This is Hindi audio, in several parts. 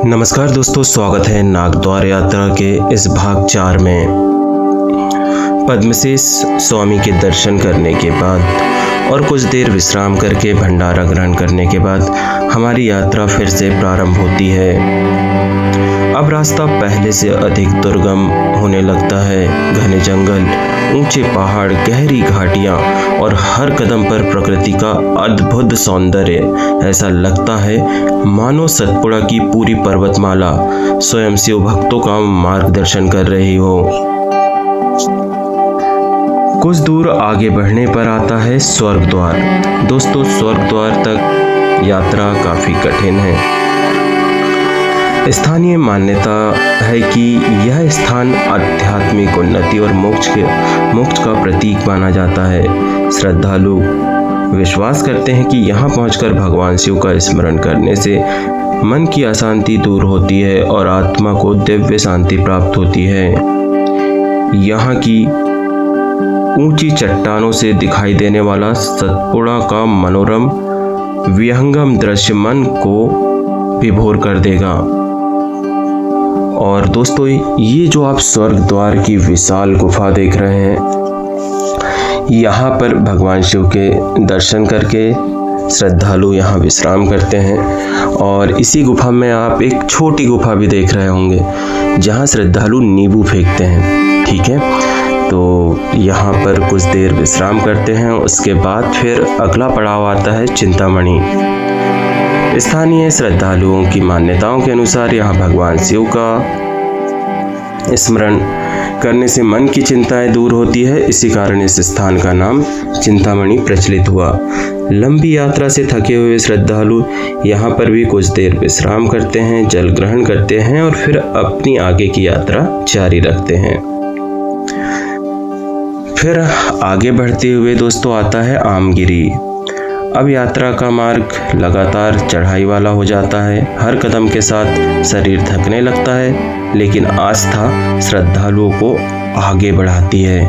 नमस्कार दोस्तों, स्वागत है नागद्वार यात्रा के इस भाग 4 में। पद्मसेस स्वामी के दर्शन करने के बाद और कुछ देर विश्राम करके भंडारा ग्रहण करने के बाद हमारी यात्रा फिर से प्रारंभ होती है। अब रास्ता पहले से अधिक दुर्गम होने लगता है। घने जंगल, ऊंचे पहाड़, गहरी घाटियां और हर कदम पर प्रकृति का अद्भुत सौंदर्य। ऐसा लगता है मानो सतपुड़ा की पूरी पर्वतमाला स्वयं शिव भक्तों का मार्गदर्शन कर रही हो। कुछ दूर आगे बढ़ने पर आता है स्वर्ग द्वार। दोस्तों, स्वर्ग द्वार तक यात्रा काफी कठिन है। स्थानीय मान्यता है कि यह स्थान आध्यात्मिक उन्नति और मोक्ष का प्रतीक माना जाता है। श्रद्धालु विश्वास करते हैं कि यहाँ पहुंचकर भगवान शिव का स्मरण करने से मन की अशांति दूर होती है और आत्मा को दिव्य शांति प्राप्त होती है। यहाँ की ऊंची चट्टानों से दिखाई देने वाला सतपुड़ा का मनोरम विहंगम दृश्य मन को विभोर कर देगा। और दोस्तों, ये जो आप स्वर्ग द्वार की विशाल गुफा देख रहे हैं, यहाँ पर भगवान शिव के दर्शन करके श्रद्धालु यहाँ विश्राम करते हैं। और इसी गुफा में आप एक छोटी गुफा भी देख रहे होंगे जहाँ श्रद्धालु नींबू फेंकते हैं। ठीक है, तो यहाँ पर कुछ देर विश्राम करते हैं। उसके बाद फिर अगला पड़ाव आता है चिंतामणि। स्थानीय श्रद्धालुओं की मान्यताओं के अनुसार यहाँ भगवान शिव का स्मरण करने से मन की चिंताएं दूर होती है। इसी कारण इस स्थान का नाम चिंतामणि प्रचलित हुआ। लंबी यात्रा से थके हुए श्रद्धालु यहाँ पर भी कुछ देर विश्राम करते हैं, जल ग्रहण करते हैं और फिर अपनी आगे की यात्रा जारी रखते हैं। फिर आगे बढ़ते हुए दोस्तों आता है आमगिरी। अब यात्रा का मार्ग लगातार चढ़ाई वाला हो जाता है। हर कदम के साथ शरीर थकने लगता है, लेकिन आस्था श्रद्धालुओं को आगे बढ़ाती है।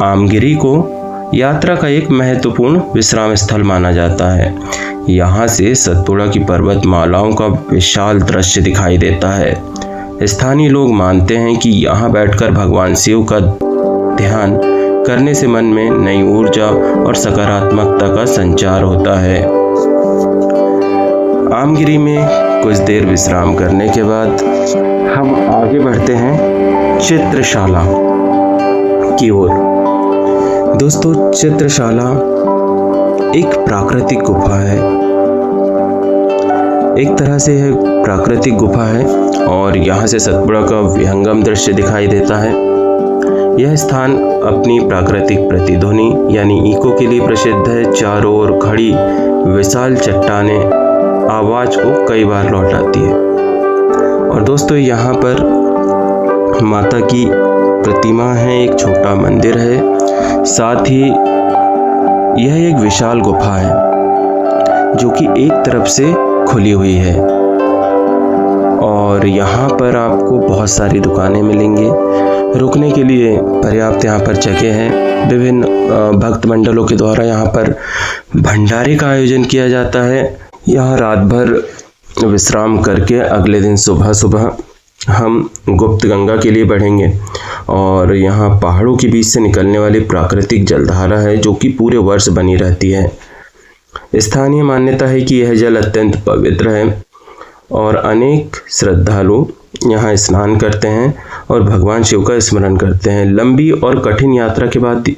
आमगिरी को यात्रा का एक महत्वपूर्ण विश्राम स्थल माना जाता है। यहाँ से सतपुड़ा की पर्वतमालाओं का विशाल दृश्य दिखाई देता है। स्थानीय लोग मानते हैं कि यहाँ बैठकर भगवान शिव का ध्यान करने से मन में नई ऊर्जा और सकारात्मकता का संचार होता है। आमगिरी में कुछ देर विश्राम करने के बाद हम आगे बढ़ते हैं चित्रशाला की ओर। दोस्तों, चित्रशाला एक प्राकृतिक गुफा है। एक तरह से यह प्राकृतिक गुफा है और यहाँ से सतपुड़ा का विहंगम दृश्य दिखाई देता है। यह स्थान अपनी प्राकृतिक प्रतिध्वनि यानी इको के लिए प्रसिद्ध है। चारों ओर खड़ी विशाल चट्टानें आवाज को कई बार लौटाती है। और दोस्तों, यहाँ पर माता की प्रतिमा है, एक छोटा मंदिर है, साथ ही यह एक विशाल गुफा है जो कि एक तरफ से खुली हुई है। और यहाँ पर आपको बहुत सारी दुकानें मिलेंगी। रुकने के लिए पर्याप्त यहाँ पर जगह है। विभिन्न भक्त मंडलों के द्वारा यहाँ पर भंडारे का आयोजन किया जाता है। यहाँ रात भर विश्राम करके अगले दिन सुबह सुबह हम गुप्त गंगा के लिए बढ़ेंगे। और यहाँ पहाड़ों के बीच से निकलने वाली प्राकृतिक जलधारा है जो कि पूरे वर्ष बनी रहती है। स्थानीय मान्यता है कि यह जल अत्यंत पवित्र है और अनेक श्रद्धालु यहाँ स्नान करते हैं और भगवान शिव का स्मरण करते हैं। लंबी और कठिन यात्रा के बाद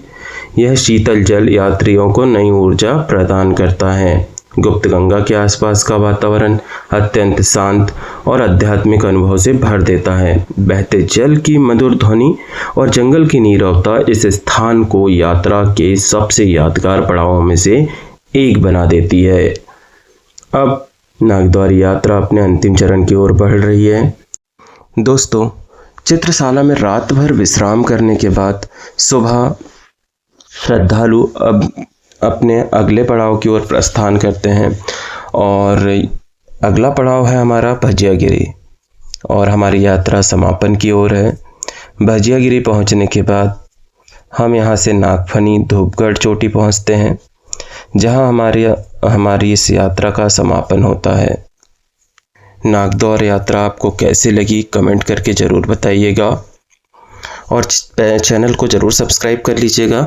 यह शीतल जल यात्रियों को नई ऊर्जा प्रदान करता है। गुप्त गंगा के आसपास का वातावरण अत्यंत शांत और आध्यात्मिक अनुभव से भर देता है। बहते जल की मधुर ध्वनि और जंगल की नीरवता इस स्थान को यात्रा के सबसे यादगार पड़ावों में से एक बना देती है। अब नागद्वार यात्रा अपने अंतिम चरण की ओर बढ़ रही है। दोस्तों, चित्रशाला में रात भर विश्राम करने के बाद सुबह श्रद्धालु अब अपने अगले पड़ाव की ओर प्रस्थान करते हैं। और अगला पड़ाव है हमारा भजियागिरी और हमारी यात्रा समापन की ओर है। भजियागिरी पहुंचने के बाद हम यहां से नागफनी धूपगढ़ चोटी पहुंचते हैं, जहां हमारी इस यात्रा का समापन होता है। नागदौर यात्रा आपको कैसी लगी कमेंट करके ज़रूर बताइएगा और चैनल को ज़रूर सब्सक्राइब कर लीजिएगा।